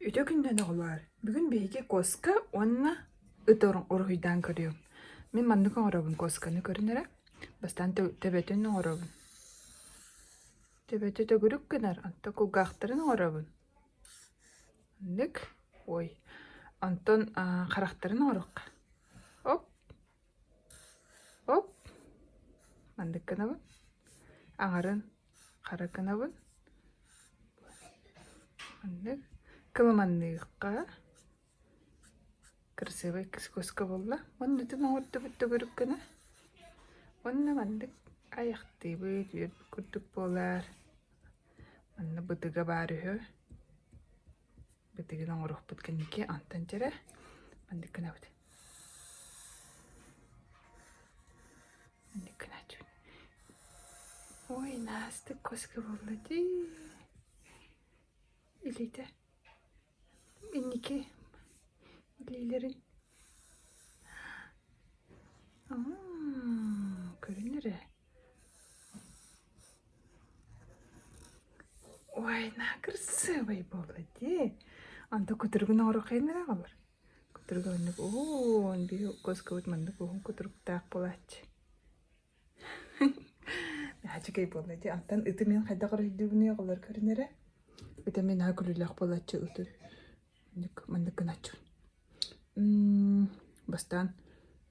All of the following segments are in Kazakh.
Өтө күнден оғылар. Бүгін бейге коска онна ыторын орхуйдан көрüyorum. Мен мандыкын оробун косканы көрінері. Бастан төбетін оробун. Төбеті төгірік кінар. Анта кулгақтарын оробун. Андык. Ой. Антон қарақтарын орық. Оп. Оп. Мандык кынабын. Аңарын қара кынабын. Андык. Кылымандыгыкка красивый коска болла. Онны тын оңорты бүтті көрік кіна. Онны мандык аяқты бұйт күрдік болар. Онны бұтыға бары хө. Бұтыгын оңырық бұткенеке антан жәрі. Мандык кіна бұд. Мандык кіна жүн. Ой, насты коска болла ди. Илейді. Минники илейлерин. Көрінері. Ой, на красивый болды де. Анта күтіргін оры қайныра қалар. Күтіргі өнік. Он бей көзгі өтмандық оғын күтіргі тақ болатшы. Әжікей болды де. Антан үті мен қайда қарайдығыны қалар көрінері. Үті мен әгілілік болатшы үті. Мандык кына чун. Бастан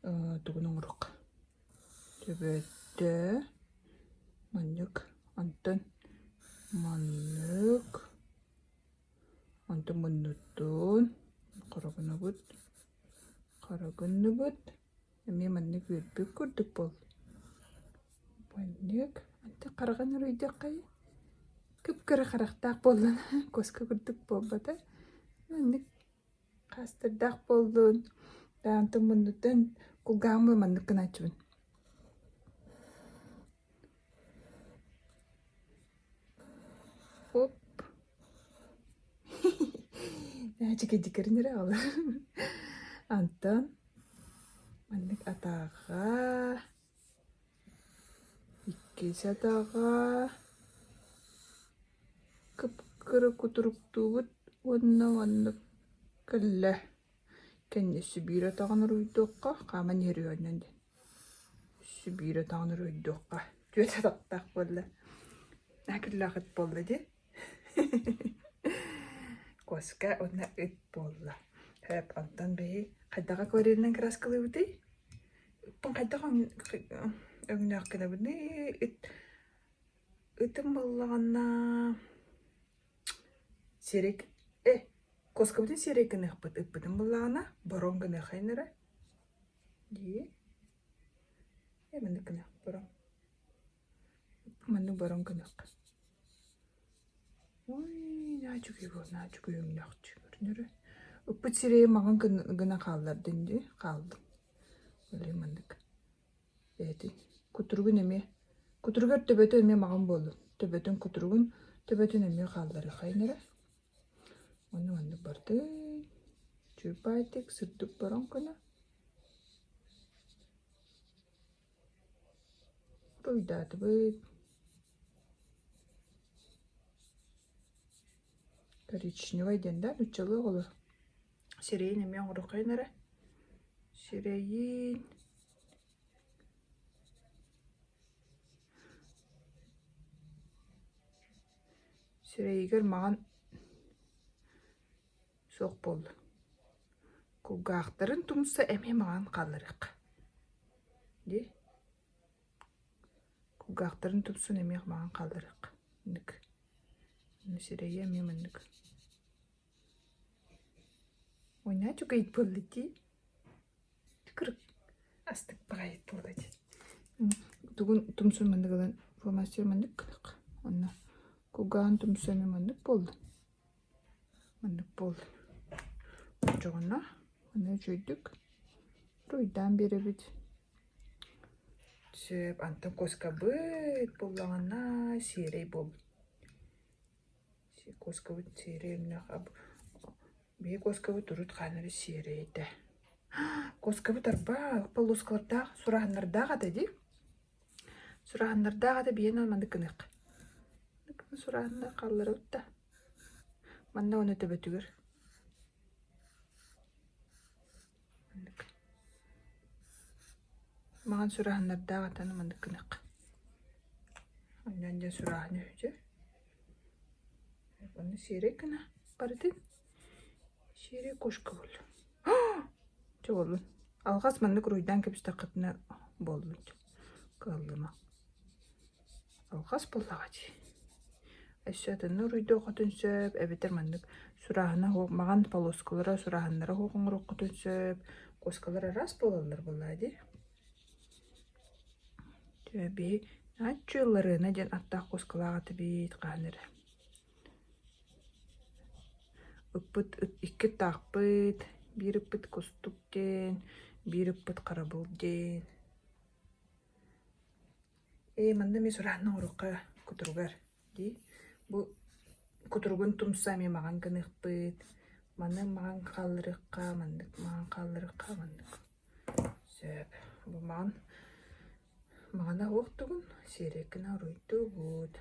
тугунун урук. Төбөтө. Мандык. Антон. Мандык. Антон мандыктун. Карагыны бут. Карагыны бут. Эми мандык бербек көрдүк бол. Мандык. Антон карагыны рүйдек кай. Күп-кірі қарақтақ болдun. Көзгі көрдүк болбады. Мандык қастырдақ болдun. Антон мандыктын кулгамы мандык кына чун. Оп. Әжеке декерінері алыр. Антон мандык атаға. Иккесі атаға. Күп-кірі күтірікту бұд. Онна мандык кілі. Кәнне сүбейрі тағын рүйдіққа. Қаман ері өннен. Сүбейрі тағын рүйдіққа. Төте тақтақ болды. Әкілі ақыт болды де. Коска онна үт болды. Хөп, антан бей. Қайдаға көрерінен краскалы өті? Бұн қайдаға өңіне аққына бұны. Үтім болағына... Серек. Коска бүтін серекін үппітін бұлағына. Барон гіне қайныры. Де. Міндік гіне барон. Міндік барон гіне қай. Ой, нәчуге бұл, нәчуге өңіне ақчы көрінірі. Үппіт сереге маған гіне қалдардың де. Қалдым. Өлі міндік. Әйті. Күтіргін еме. Күтіргер төбеті өме маған болу. Төбетін күтіргін. Төбетін өме қалдары қайныры. Оны мандык барды. Жүріп айтек, сырдық баран күні. Ройдады бұд. Коричневай денда, нүтчалы олар. Серейін емен ғыры қайнары. Серейін. Серейгер маған соқ болды. Кулгақтарын тұмсы әме маған қалырық. Де? Кулгақтарын тұмсын әме маған қалырық. Нүк. Нүсірейе әме мүндік. Ойна жүк айт болды де. Түкірік. Астық баға айт болды де. Түгін тұмсын мүндік алан фломастер мүндік кілік. Онна. Кулгағын тұмсы әме мүндік болды. Мүндік болды. Жоғына, оны жүйдік. Ройдан бері бүд. Сөп, антон коска бұд болағына серей бол. Коска бұд серей өңіне қаб. Бей коска бұд ұрыт қаныры серейді. Коска бұд арба, полоскаларда, сұрағындарда қады де. Сұрағындарда қады бейен алманды кінік. Сұрағында қалылары ұтта. Манда оны төбі түгір. маған сүраханнардағы таны мандық кынақ. Ondan da surahını hüce. Bunu sirek kına. Barıdın. Sirek koşku bol. Çoğulun. Alğas mandık ruydan kepsi taqıtına bolun. Kallıma. Alğas bollağacı. Aşağıdığını ruyda oqutun söp. Ebeter mandık surahına mağan paloskalara surahanlara hoğunur oqutun söp. Koskalara ras bolalır bolladı. Töbe. Açılarına den attaq koskalağı bit qanırı. Uppıt iki taqpıt, bir uppıt kostuk den, bir uppıt qarabıl den. Manda me surahna oruqa kuturugar. Di bu kuturugun tumsa me mağan kınıqpıt. Manda mağan qallırıqqa, mağan qallırıqqa. Söp. Bu mağana oqtugun sirekina ruydu bud.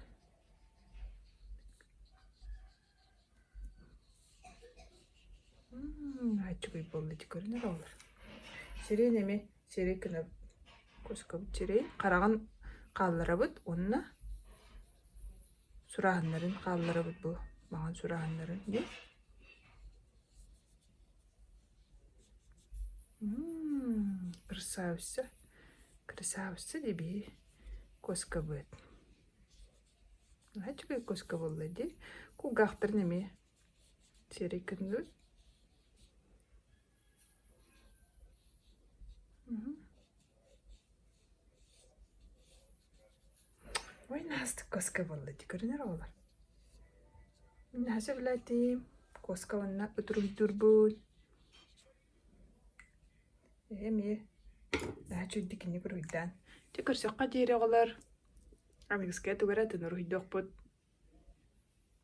Açık bollu görünür olur. Sire neme sirekina koskabı sire qarağan qallara bud onna surahanların qallara bud bu. Mağan surahanların de. Красавица деби коска быт. Ачка коска боллады. Кугахтыр неме? Серекингү. Ой, насты коска боллады. Көрінер олар. Насы біләтім. Коска онна өтіргідір бұл. Эми чүддикини көрүйдөн. Те көрсөкка дейре олар. Амигиске тугара тыныр үйдök бут.